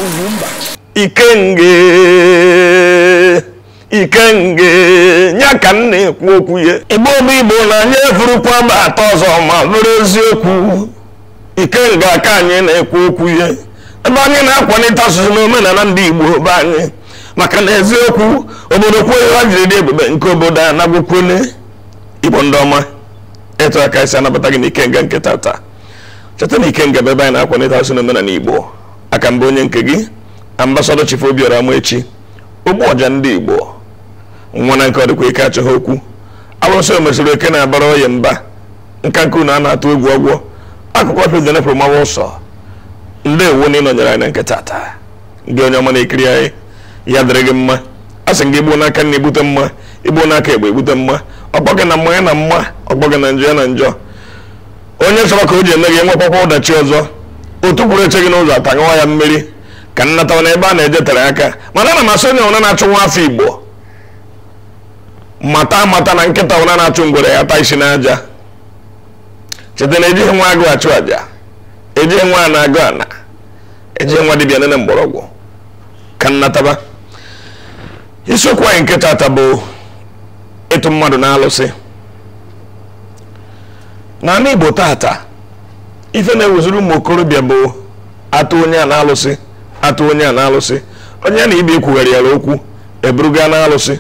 Ugwumba ikenge nyaka na-ekwu okwu ya Igbo na anyị efurukwa mba atọ ọzọ ma bụrụ eziokwu ikenga aka anyị na-ekwu okwu ya ebe anyị na-akwalite asụsụ na omenala ndị Igbo be anyị maka na eziokwu obodo kwuo ha jiri dị ebube nke obodo a na-agwụkwele Igbo ndị ọma etu aka isi anabata gị n'ikenga nke tata cheta na ikenga ebe anyị na-akwalite asụsụ na omenala Igbo aka mbụ onye nke gị Ambassador Chief Obiora Amaechi ogbu ọja ndị Igbo nwa na nke ọdịkwa ike achọghị okwu arụsị omesiri eke na-abara oyi mba nka nke unu a na-atụ egwu ọgwọ akụkọ prezident promawa ụsọ ndị ewu na ịnọnyere anyị na nke tata gị onye ọma na-ekiri anyị ya dịrị gị mma a sị gị igbo n'aka na ebute mma igbo n'aka egbe ebute mma ọkpọ gị na mma ya na mma ọkpọ gị na njọ ya na njọ onye chọrọ ka o ji eme gị enwekwakwa ụdachi ọzọ otu kwuru eche gị n'ụzọ atanyụwa ya mmiri ka nnata na ebe a na-ejetere aka mana ana m asị onye ọna na-achụ nwa afọ Igbo mata na nkịta ọna na-achụ ngwere ya taa isi n'aja cheta na ejighị nwa agụ achụ aja ejighị nwa a na-agụ ana ejighị nwa dibịa nene mgbọrọgwụ ka nnataba isiokwu anyị nke tata bụ ịtụ mmadụ na-alụsị n'ala Igbo tata ife na-ewuzuru ụmụ okorobịa bụ atụ onye a na-alụsị atụ onye a na-alụsị onye na ibe ekwugharị ya okwu eburuga na-alụsị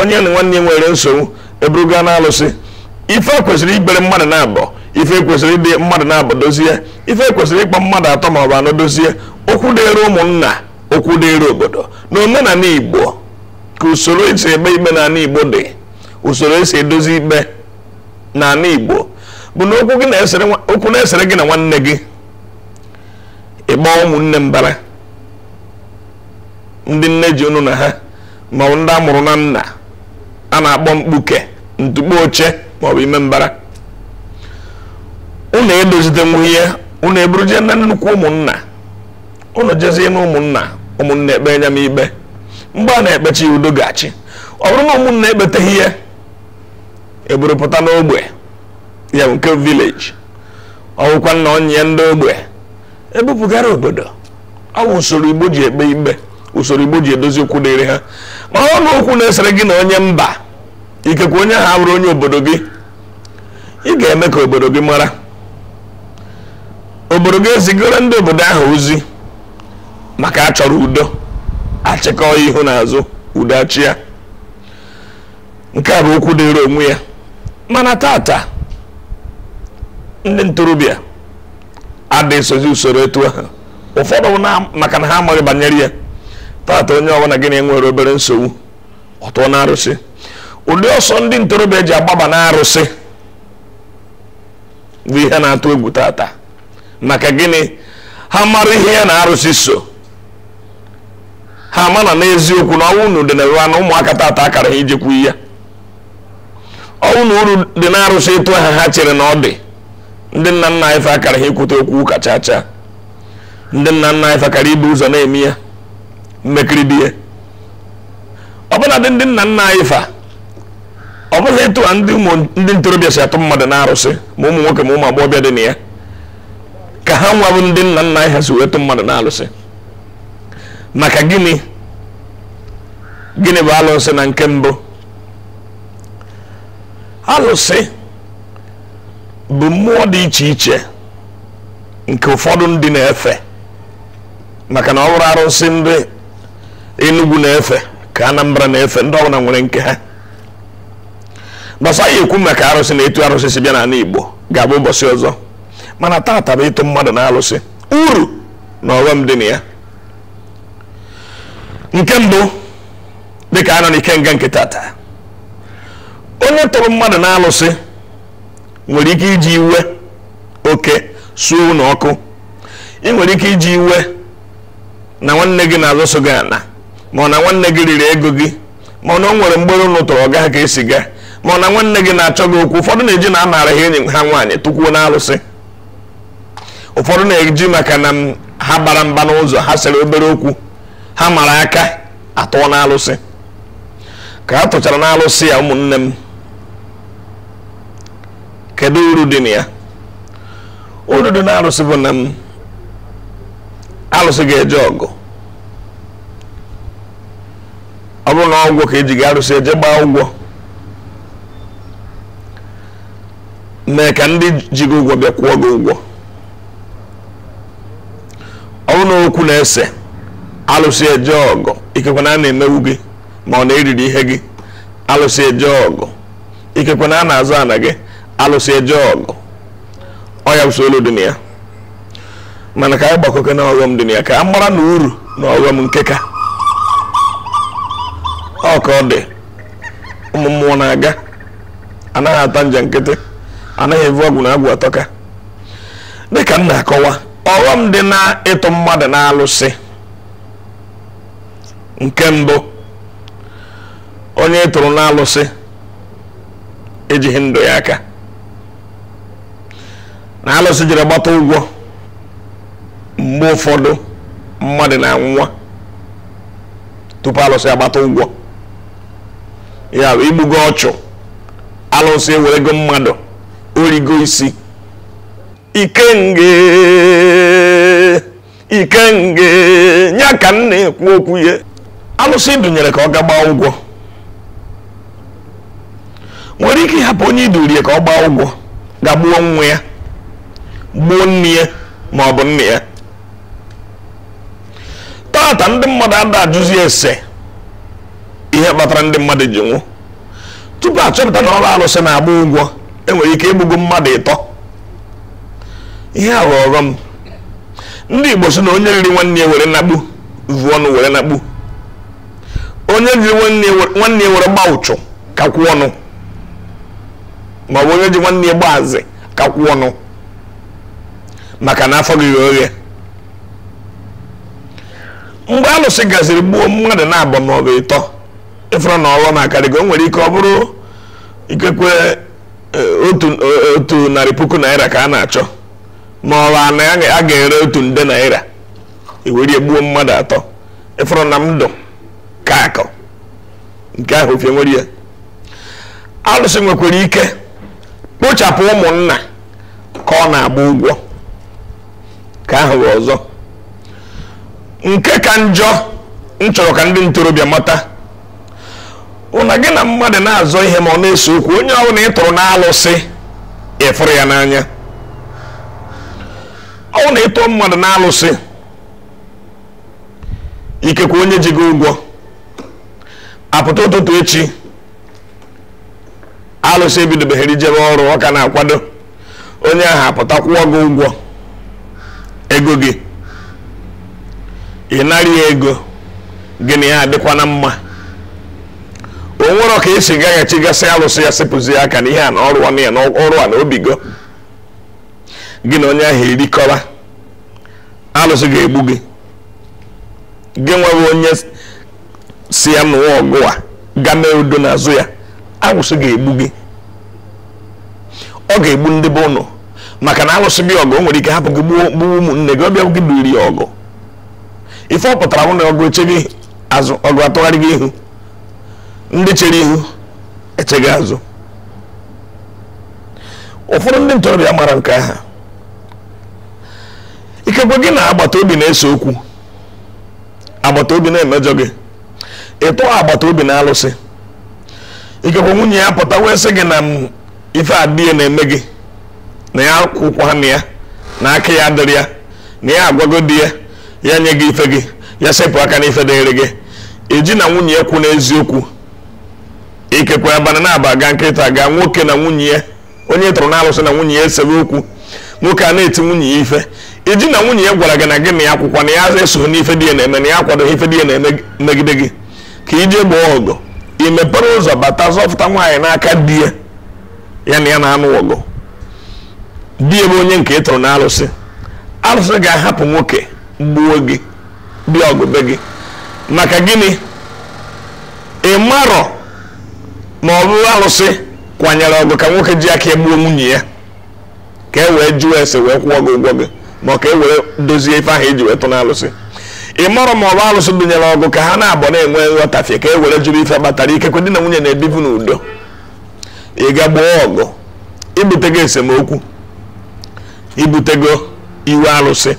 onye na nwanne nwere nsogbu eburuga na-alụsị ife kwesịrị ibere mmadụ na-abọ ife kwesịrị ịdị mmadụ na-abọ dozie ife kwesịrị ịkpọ mmadụ atọ ma ọ bụ anọ dozie okwu dịrị ụmụnna okwu dịrị obodo na omenala Igbo ka usoro esi eme ikpe n'ala Igbo dị usoro esi edozi ikpe n'ala Igbo bụ na okwu na-esere gị na nwanne gị ịgba ụmụnne mbara ndị nne ji unu na ha ma ọ ndị amụrụ na nna a na-akpọ mkpuke ntụkpo oche ma ọ bụ ime mbara unu edozite nwunye unu eburuje na nnukwu ụmụnna unu jezie na ụmụnna ekpe nya m ikpe mgbe a na-ekpechi udo gachi ọ bụrụ na ụmụnna ekpeteghị ihe eburupụta n'ogbe ya nke village ọwụkwa nna onye ndị ogbe ebupụgara obodo ọ bụ usoro Igbo ji ekpe ikpe usoro Igbo ji edozi okwu dịrị ha ma ọ na okwu na-esere gị na onye mba ikekwe onye ha bụrụ onye obodo gị ị ga-eme ka obodo gị mara obodo gị ezigara ndị obodo ahụ ozi maka achọrọ udo achịkọ ihu n'azụ udo achị ya nke a bụ okwu dịrị onwe ya mana tata ndị ntorobịa adịghị esozi usoro etu ahụ ụfọdụ maka na ha amaghị banyere ya tata onye ọbụla gị na-enwere obere nsogbu ọtụọ na arụsị ụdị ọsọ ndị ntorobịa ji agbaba na arụsị bụ ihe na-atụ egwu tata maka gịnị ha mara ihe ya na arụsị so ha mana n'eziokwu na ọnwụ na ụdịnala na ụmụaka tata akara ha ijekwu ya ọnwụ na uru dị na arụsị etu aha ha chere na ọ dị ndị nna nna anyị fa akara ha ekwute okwu kachacha ndị nna nna anyị fa akara ibu ụzọ na-eme ya mmekiri dị ya ọbụla dị ndị nna nna anyị fa ọ bụghị etu a ndị ntorobịa si atụ mmadụ na arụsị ma ụmụ nwoke ma ụmụ agbọghọbịa dị na ya ka ha nwa bụ ndị nna nna anyị ha si wee tụ mmadụ na arụsị maka gịnị bụ alụsị na nke mbụ alụsị bụ mmụọ dị iche iche nke ụfọdụ ndị na-efe maka na ọ bụrụ arụsị ndị Enugu na-efe ka Anambra na-efe ndị ọbụla nwere nke ha gbasa ya ekwu maka arụsị na etu arụsị si bịa n'ala Igbo ga-abụ ụbọchị ọzọ mana tata bụ ịtụ mmadụ na arụsị uru na ọghọm dị na ya nke mbụ dịka a nọ n'ikenga nke tata onye tụrụ mmadụ na arụsị nwere ike iji iwe oke suo ụlọ ọkụ ị nwere ike iji iwe na nwanne gị na-azọso gị ana ma ọ na nwanne gị riri ego gị ma ọ na o nwere mgbere ụnụ tụrụ ọga ka esi gaa ma ọ na nwanne gị na-achọ gị okwu ụfọdụ na-eji na amara ha enyi ha nwaanyị tụkwuo na arụsị ụfọdụ na-eji maka na ha bara mba n'ụzọ ha sere obere okwu ha mara aka atụọ na arụsị ka ha tụchara na arụsị ya ụmụnne m kedu uru dị na ya uru dị na arụsị bụ na alụsị ga-eje ọgụ ọ bụrụ na ụgwọ ka eji gị arụsị eje gbaa ụgwọ mee ka ndị ji gị ụgwọ bịa kwụọ gị ụgwọ. ọ bụrụ na okwu na-ese alụsị eje ọgụ ikekwe na a na-emewu gị ma ọ na-eriri ihe gị alụsị eje ọgụ ikekwe na a na-azụ ana gị alụsị eje ọgụ. ọ ya bụ olu dị na ya, mana ka anyị gbakọke na ọghọm dị na ya ka a mara na uru na ọghọm nke ka ọ ka ọ dị. ụmụ mmụọ na-aga anaghị ata nje nkịtị, anaghị evu ọgwụ na agwụ atọka. dịka m na-akọwa ọghọm dị na ịtụ mmadụ na alụsị. nke mbụ, onye tụrụ na alụsị ejighị ndụ ya aka. na alụsị jiri gbata ụgwọ mgbe ụfọdụ mmadụ na-anwụwa tupu alụsị agbata ụgwọ. ya bụ igbugo ọchụ, alụsị ewerego mmadụ origo isi. ikenge nya ka m na-ekwu okwu ya. alụsị dụnyere ka ọ ga gbaa ụgwọ. nwere ike ịhapụ onye idurie ka ọ gbaa ụgwọ ga gbuo nwa ya, gbuo nne ya ma ọ bụ nne ya. tata ndị mmadụ ada ajụzi ese ihe kpatara ndị mmadụ ji nwụ. tupu achọpụta na ọrụ alụsị na-agba ụgwọ, enwere ike igbugo mmadụ ịtọ. ihe ahụ ọghọm. ndị Igbo sị na onye riri nwanne ya were nakpu vuo ọnụ were nakpu. onye riri nwanne ya were gba ụchụ ka kwụ ọnụ, ma ọ bụ onye ji nwanne ya gba azị ka kwụ ọnụ maka na afọ gị oghe. mgbe alụsị gaziri gbuo mmadụ na-abọ ma ọ bụ ịtọ, ịfụrụ na ọghọm akarịgo. o nwere ike ọ bụrụ ikekwe otu narị puku naira ka a na-achọ, ma ọ bụ na a ga-ere 1 nde naira ewere gbuo mmadụ atọ. ịfụrụ na ndụ ka akọ nke ahụ ofe nwere ya. alụsị nwekwara ike kpochapụ ụmụnna ka ọ na-agba ụgwọ. ka ahụ bụ ọzọ. nke ka njọ m chọrọ ka ndị ntorobịa mata ụna gị na mmadụ na-azọ ihe ma ọ na-ese okwu, onye ọbụla ị tụrụ na alụsị ịfụrụ ya n'anya. ọ na ịtụ mmadụ na alụsị ikekwe onye ji gị ụgwọ apụta ụtụtụ echi alụsị ebidobeghị ijebe ọrụ, ọ ka na-akwado, onye ahụ apụta kwụọ gị ụgwọ ego gị, ị narị ya ego gịnị ya adịkwa na mma. o nwere ka esi gaghachigasị alụsị ya sepụzi aka na ihe a na ọrụ ya na ọrụ a na obigo gị na onye ahụ erikọla. alụsị ga-egbu gị. gị nwere onye si ya n'ụwa ọgụ a ga mee udo n'azụ ya, alụsị ga-egbu gị. ọ ga-egbu ndị be ụnụ maka na alụsị gị ọgụ o nwere ike hapụ gị gbuo ụmụnne gị, ọbịa gị duri ya ọgụ. ife ọ pụtara bụ na ọgụ eche gị azụ, ọgụ atụgharị gị ihu. ndị chere ihu echeghị azụ. ụfọdụ ndị ntorobịa mara nke aha. ikekwe gị na agbata obi na-ese okwu, agbata obi na-emejọ gị, ịtụ agbata obi na alụsị. ikekwe nwunye ya pụta wee sị gị na ife adịghị na-eme gị, na ya kwụkwa na ya na aka ya dịrị ya, na ya agwago di ya ya nye gị ife gị, ya sepụ aka n'ife dịrị gị. eji na nwunye ya kwu n'eziokwu. ikekwe abana na-aba ga nkịta ga nwoke na nwunye ya, onye tụrụ na alụsị na nwunye ya esebe okwu, nwoke a na-eti nwunye ya ife. eji na nwunye ya gwara gị na gị na ya akwụkwọ na ya eso n'ife dị ya na-eme, na ya akwadoghị ife dị ya na-eme megide gị, ka ije gbaa ọgụ imepere ụzọ bata zọpụta nwaanyị n'aka di ya, ya na ya na-anụ ọgụ. di ya bụ onye nke ịtụrụ na alụsị. alụsị ga-ahapụ nwoke gbuo gị bịa ọgụ be gị. maka gịnị? ị marọ ma ọ bụrụ alụsị kwanyere ọgụ ka nwoke ji aka egbuo nwunye ya ka e wee jụọ ese wee kwụọ gị ụgwọ gị, ma ka e were dozie ife ahụ eji wee tụ na alụsị. ị marọ ma ọ bụ alụsị dụnyere ọgụ ka ha na-abọ na-enwe nghọtafie ka e were jụrụ ife gbatara ikekwe di na nwunye na-ebivu n'udo. ị ga gbaa ọgụ, ibutego esemokwu, ibutego iwe alụsị,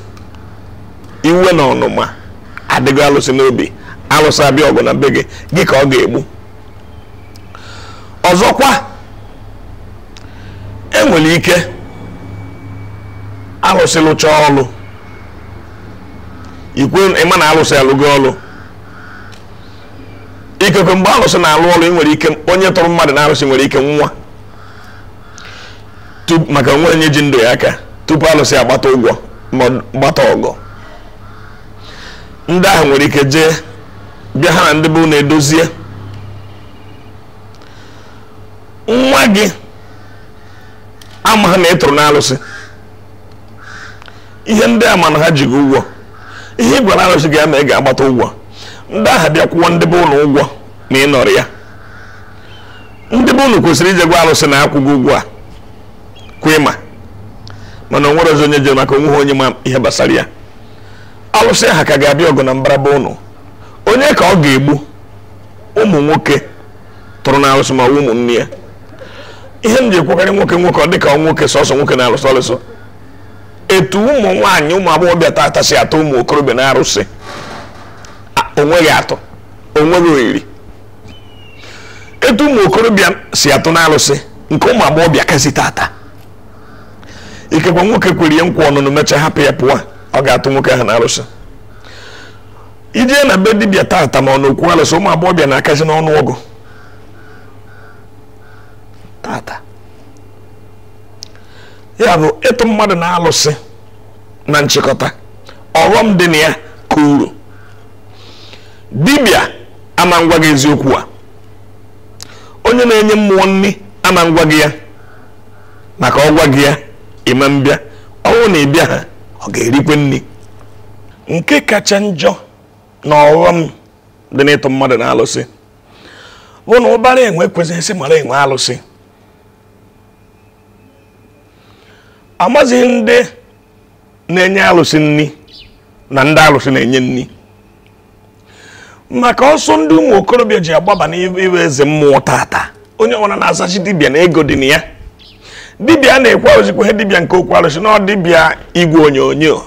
iwe na ọnụma adịgo alụsị n'obi, alụsị abịa ọgụ na be gị ka ọ ga-egbu. Ọzọkwa enwere ike alụsị lụchaa ọlụ ịma na alụsị alụgo ọlụ ikekwe mgbe alụsị na-alụ ọlụ nwere ike onye tọrọ mmadụ na alụsị nwere ike nwa maka onwe onye ji ndụ ya aka tupu alụsị agbata ụgwọ ma gbata ọgọ. Ndị ahụ nwere ike jee bịa ha na ndị bụ na-edozie nwa gị ama ha na ịtụrụ n'alụsị ihe ndị ama na ha ji gị ụgwọ ihe ị gwara alụsị ga-eme ị ga-agbata ụgwọ. Ndị ahụ bịa kwụọ ndị bụ ụlọ ụgwọ ma ị nọrọ ya. Ndị bụ ụlọ kwesịrị ije gwa alụsị na akwụghị ụgwọ a kwe mana o nwere ọzọ onye jere maka onwe onye ma ihe gbasara ya. Alụsị ha ka ga-abịa ọgụ na mbara bụ ụnụ onye ka ọ ga-egbu ụmụ nwoke tụrụ n'alụsị ma ụmụnne ya. Ihe m ji ekwekarị nwoke ọ dịka nwoke sọsọ nwoke na-alụsị alụsị etu ụmụ nwaanyị ụmụ agbọghọbịa tata si atụ ụmụ okorobịa na-arụsị onweghị atụ onweghị oyiri. Etu ụmụ okorobịa si atụ n'alụsị nke ụmụ agbọghọbịa kasị tata ikekwe nwoke kwere ya nkwa ọnụnụ mechaa hapụ ya pụọ ọ ga-atụ nwoke ahụ n'alụsị. Ije na be dibịa tata ma ọ na okwu alụsị ụmụ agbọghọbịa na-akazi n'ọnụ ọgụ tata. Ya bụ ịtụ mmadụ na-alụsị na nchịkọta ọghọm dị na ya ka uru. Dibịa ama ngwa gị eziokwu a onye na-enye mmụọ nri ama ngwa gị ya maka ọ gwa gị ya ịma mbịa ọnwụ na ịbịa ha ọ ga-erikwe nri. Nke kacha njọ na ọghọm dị n'ịtụ mmadụ na alụsị bụ na ụbara enwe kwesịrị isi mara enwe alụsị. Amazighị ndị na-enye alụsị nri na ndị alụsị na-enye nri maka ọsọ ndị ụmụ okorobịa ji agbaba n'iwe eze mmụọ tata. Onye ọbụla na-azachi dibịa na ego dị na ya. Dibịa na-ekwe ozikwa ihe dibịa nke okwu alụsị na dibịa igwe onyonyo,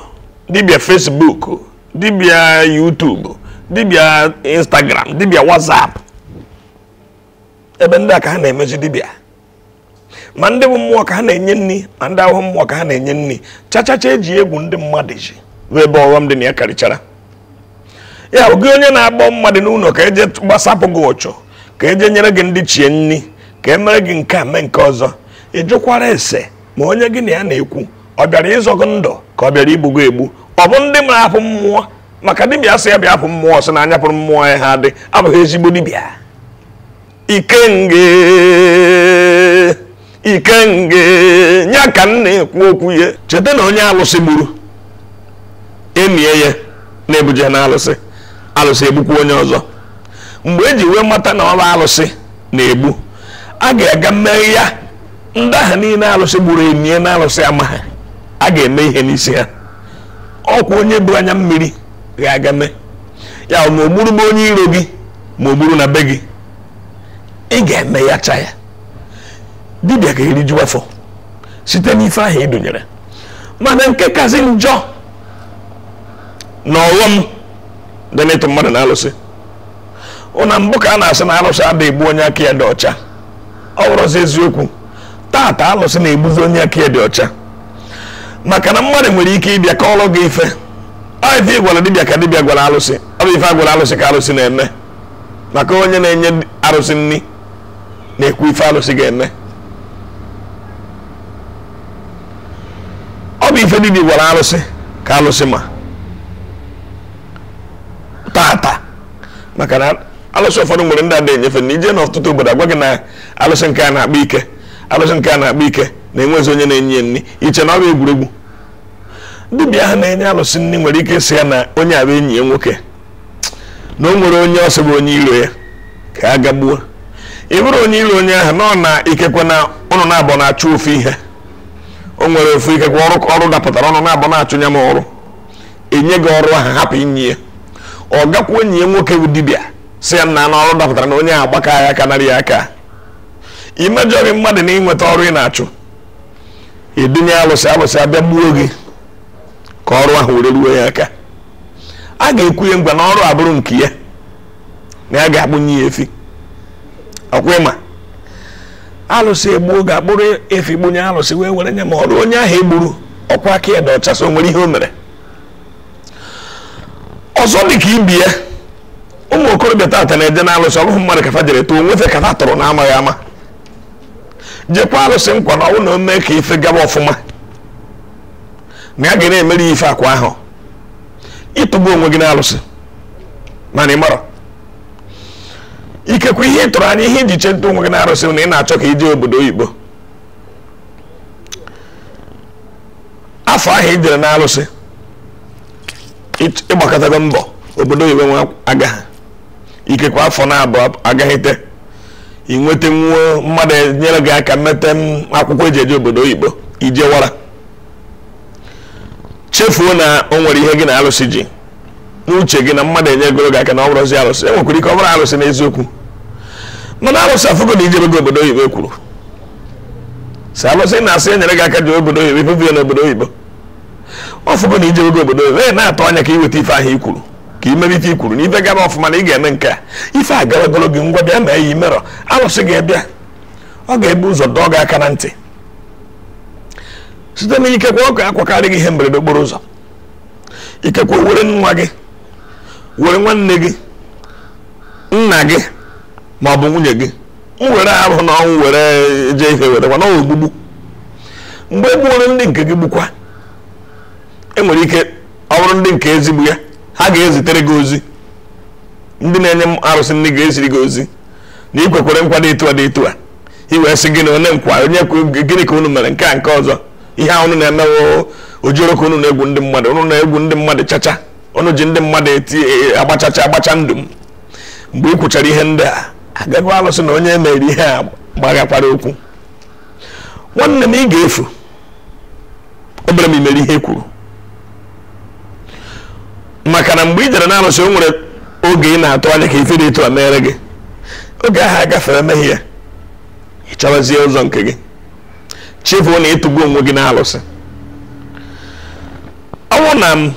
dibịa Facebook, dibịa YouTube, dibịa Instagram, dibịa WhatsApp. Ebe ndị a ka ha na-emezi dibịa ma ndị bụ mmụọ ka ha na-enye nri ma ndị ahụ mmụọ ka ha na-enye nri chachacha eji egwu ndị mmadụ ji bụ ebe ọghọm dị na ya karịchara. Ya bụ gị onye na-agbọ mmadụ n'ụlọ ka eje gbasapụ gị ụchụ ka eje nyere gị ndị chie nri ka e mere gị nke a mee nke ọzọ ịjụkwara ese ma onye gị na ya na-ekwu ọ bịara ịzọ gị ndụ ka ọ bịara igbu gị egbu. Ọ bụ ndị mara apụ mmụọ maka dibịa asị ya bịa apụ mmụọ sị na anya pụrụ mmụọ ya ha dị abụghị ezigbo dibịa. Ikenge nya ka m na-ekwu okwu ya. Cheta na onye alụsị gburu emie ya na-ebuje na alụsị egbukwa onye ọzọ. Mgbe eji wee mata na ọ bụ alụsị na-egbu a ga-aga mee ya ndị ahụ niile alụsị gburu emie na alụsị amaghị a ga-eme ihe n'isi ha. Ọkwa onye bụ anya mmiri ga-aga mee ya ma o gburu bụ onye iro gị ma o gburu na be gị ị ga-eme ya cha ya. Dibịa ga-eriju afọ site n'ife ahụ edunyere. Mana nke kasị njọ na ọghọm dị n'ịtụ mmadụ na alụsị ụna mbụ ka a na-asị na alụsị adịghị egbu onye aka ya dị ọcha. Ọ bụrụzi eziokwu tata alụsị na-egbuzi onye aka ya dị ọcha maka na mmadụ nwere ike ịbịa ka ọrụ gị ife ọ ife gwara dibịa ka dibịa gwara alụsị ọ bụ ife agwara alụsị ka alụsị na-eme maka onye na-enye alụsị nri na-ekwu ife alụsị ga-eme. Ọ bụ ife dibịa gwara alụsị ka alụsị ma tata maka na alụsị ụfọdụ nwere ndị ada enyefe na ije n'ọtụtụ obodo agwa gị na alụsị nke a na-akpa ike alụsị nke a na-akpa ike na-enwezi onye na-enye nri iche na ọ bụ egwuregwu. Dibịa ha na-enye alụsị nri nwere ike ịsị ya na onye abụ enyi ya nwoke na o nwere onye ọsọ bụ onye iro ya ka a gagbuo. Ị bụrụ onye iro onye ahụ nọ na ikekwe na ụnụ na-abụ na-achụ ofu ihe o nwere ofu ikekwe ọrụ dapụtara ọnụ na-abụ na-achụ nya m ọrụ enye gị ọrụ ahụ hapụ inye ya ọ gakwa enyi ya nwoke bụ dibịa si ya na ọrụ dapụtara na onye ahụ agbaka ya aka narị ya aka. Imejọrị mmadụ na ịnweta ọrụ ị na-achụ edunye alụsị abịa gbuo gị ka ọrụ ahụ were ruo ya aka. A ga-ekwu ya ngwa na ọrụ abụrụ nke ya na ya ga-agbunye efi ọkwa ịma alụsị egbuo ga-akpụrụ efi gbunye alụsị wee were nye ma ọrụ onye ahụ egburu ọkwa aka ya dị ọcha so nwere ihe o mere ọzọ dị ka ibi ya ụmụ okorobịa tata na-eje na alụsị ọbụghị mmadụ ka fa jere too nwefe ka fa tụrụ na amaghị ama jekwa alụsị nkwa na ọnwụ na o mee ka ife gaba ọfụma na ya ga na-emeri ife akwa ahụ ịtụgbu onwe gị na alụsị mana ị mara ikekwe ihe tụrụ anya ihe iji cheta onwe gị na alụsị na ị na-achọ ka ije obodo oyibo afọ ahụ ị jere na alụsị ịgbakọtago mbọ obodo oyibo nwa agaghị ikekwe afọ na-abụọ agaghịte ị nweta nwuo mmadụ nyere gị aka mmete akwụkwọ eji eje obodo oyibo ije wara chefuo na o nwere ihe gị na alụsị ji n'uche gị na mmadụ enye goro gị aka na ọ bụrụzi alụsị enwekwara ike ọ bụrụ alụsị n'eziokwu mana alụsị afụgo na ijebe gị obodo oyibo ekwuru si alụsị na-asị enyere gị aka ji obodo oyibo ifefe na obodo oyibo ọ fụgo na ijebe gị obodo oyibo na-atụ anya ka iweta ife ahụ ikwuru ka imerite ikwuru na ife gaba ọfụma na ị ga-eme nke a ife a gawagoro gị ngwa bịa ma eyi merọ alụsị ga-ebịa ọ ga-ebu ụzọ dọọ gị aka na ntị site na ikekwe ọ ga-akwakarị gị ihe mberede okporo ụzọ ikekwe were nwa gị were nwanne gị nna gị ma ọ bụ nwunye gị were arụ na ọnwụ were je ihe were gwa na ogbugbu mgbe egbuoro ndị nke gị gbukwa enwere ike ọ bụrụ ndị nke ezigbo ya ha ga-ezitere gị ozi ndị na-enye arụsị ndị ga-eziri gị ozi na ikwekwere nkwa dị etu a iwee sị gị na onye nkwa onye gịnị ka unu mere nke a nke ọzọ ihe ahụ unu na-emewo ojoro ka unu na-egwu ndị mmadụ unu na-egwu ndị mmadụ chacha unu ji ndị mmadụ agbacha ndụ m mgbe ị kwuchara ihe ndị a agaghị alụsị na onye mere ihe a gbaghakwara okwu nwanne m ị ga-efu obere m imere ihe kwuru maka na mgbe ị jere na alụsị o nwere oge ị na-atụ anya ka ife dị etu a mere gị oge ahụ agafere emeghe ya ị chọwazie ụzọ nke gị chefuo na ịtụgbu onwe gị na alụsị ọnwụ na m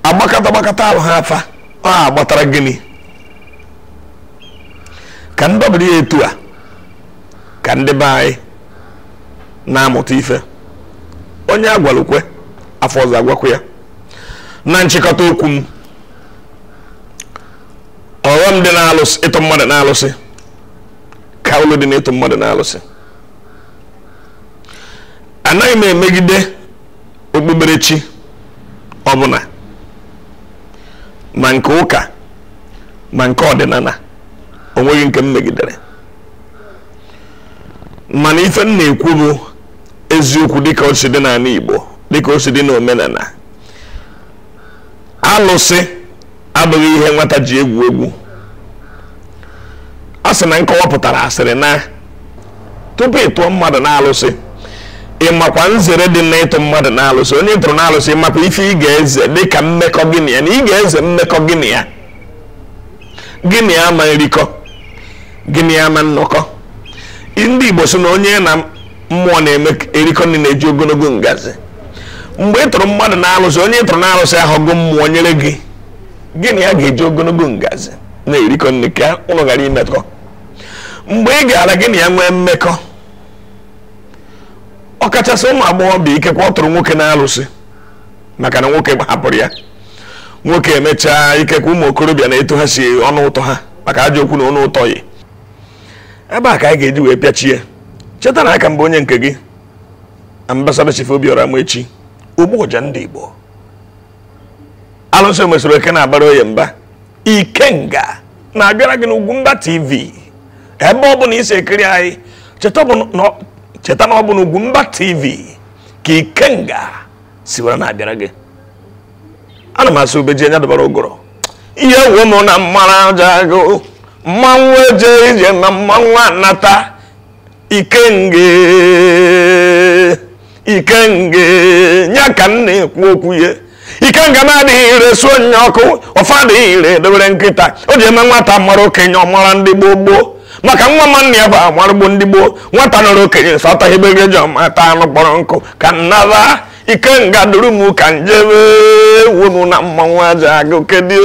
agbakọta ahụ ha afa ọ agbatara gịnị ka ndọbiri ya etu a ka ndị be anyị na-amụta ife onye agwalụkwe afọ ọzọ agwakwa ya na nchịkọta okwu m ọghọm dị na-alụsị ịtụ mmadụ na-alụsị ka ụlọ dị n'ịtụ mmadụ na-alụsị anaghị m emegide okpukperechi ọbụla ma nke ụka ma nke ọdịnala onweghị nke m megidere mana ife m na-ekwu bụ eziokwu dịka o si dị n'ala Igbo dịka o si dị n'omenala alụsị abụghị ihe nwata ji egwu egwu a sị na nkọwapụtara asịrị na tupu ịtụọ mmadụ na alụsị ịmakwa nzere dị na ịtụ mmadụ na alụsị onye tụrụ na alụsị ịmakwa ife ị ga-eze dịka mmekọ gị na ya na ị ga-eze mmekọ gị na ya gị na ya ama nrikọ gị na ya ama nnọkọ ndị Igbo sị na onye na mmụọ na-eme erikọ ndị na-eji ogologo ngazi mgbe ị tụrụ mmadụ na alụsị onye tụrụ na alụsị ahụ gụ mmụọ nyere gị gị na ya ga-eji ogologo ngazi na-erikọ nne ka ụlọ ghara imekọ mgbe ị gara gị na ya nwee mmekọ ọkachasị ụmụ agbọghọ bụ ikekwe ọ tụrụ nwoke na alụsị maka na nwoke hapụrụ ya nwoke emechaa ikekwe ụmụ okorobịa na-eto ha si ọnụ ụtọ ha maka ajọ okwu na ọnụ ụtọ yi ebe a ka anyị ga-eji wee pịachie cheta na aka mgbe onye nke gị Ambassador Chief Obiora Amaechi Ogbuoja ndị Igbo alụsị mesoro eke na-agbara oye mba Ikenga na-abịara gị n'Ugwumba TV ebe ọ bụ na isi ekiri anyị cheta na ọ bụ n'Ugwumba TV ka Ikenga siwara na-abịara gị ana m asị obeji anya dọbara ụgụrụ ihe wuo m na mmara aja agụ mmanwụ eje ije na mmanwụ anata Ikenge nya ka m na-ekwu okwu ya Ikenga na-adịghị ire suo onye ọkụ ụfọdụ ire dobere nkịta o ji eme nwata mara okenye ọmara ndị gboo maka nwa nwanne ya bụ amarụgbo ndị gboo nwata nọrọ okenye sọta hebege ji ọmata anụ kpọrọ nkụ ka nnara Ikenga duru m ka njebe wonu na mmanwụ aja agụ kedu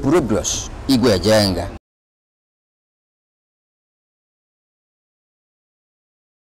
Purobios Igwe Ejenga.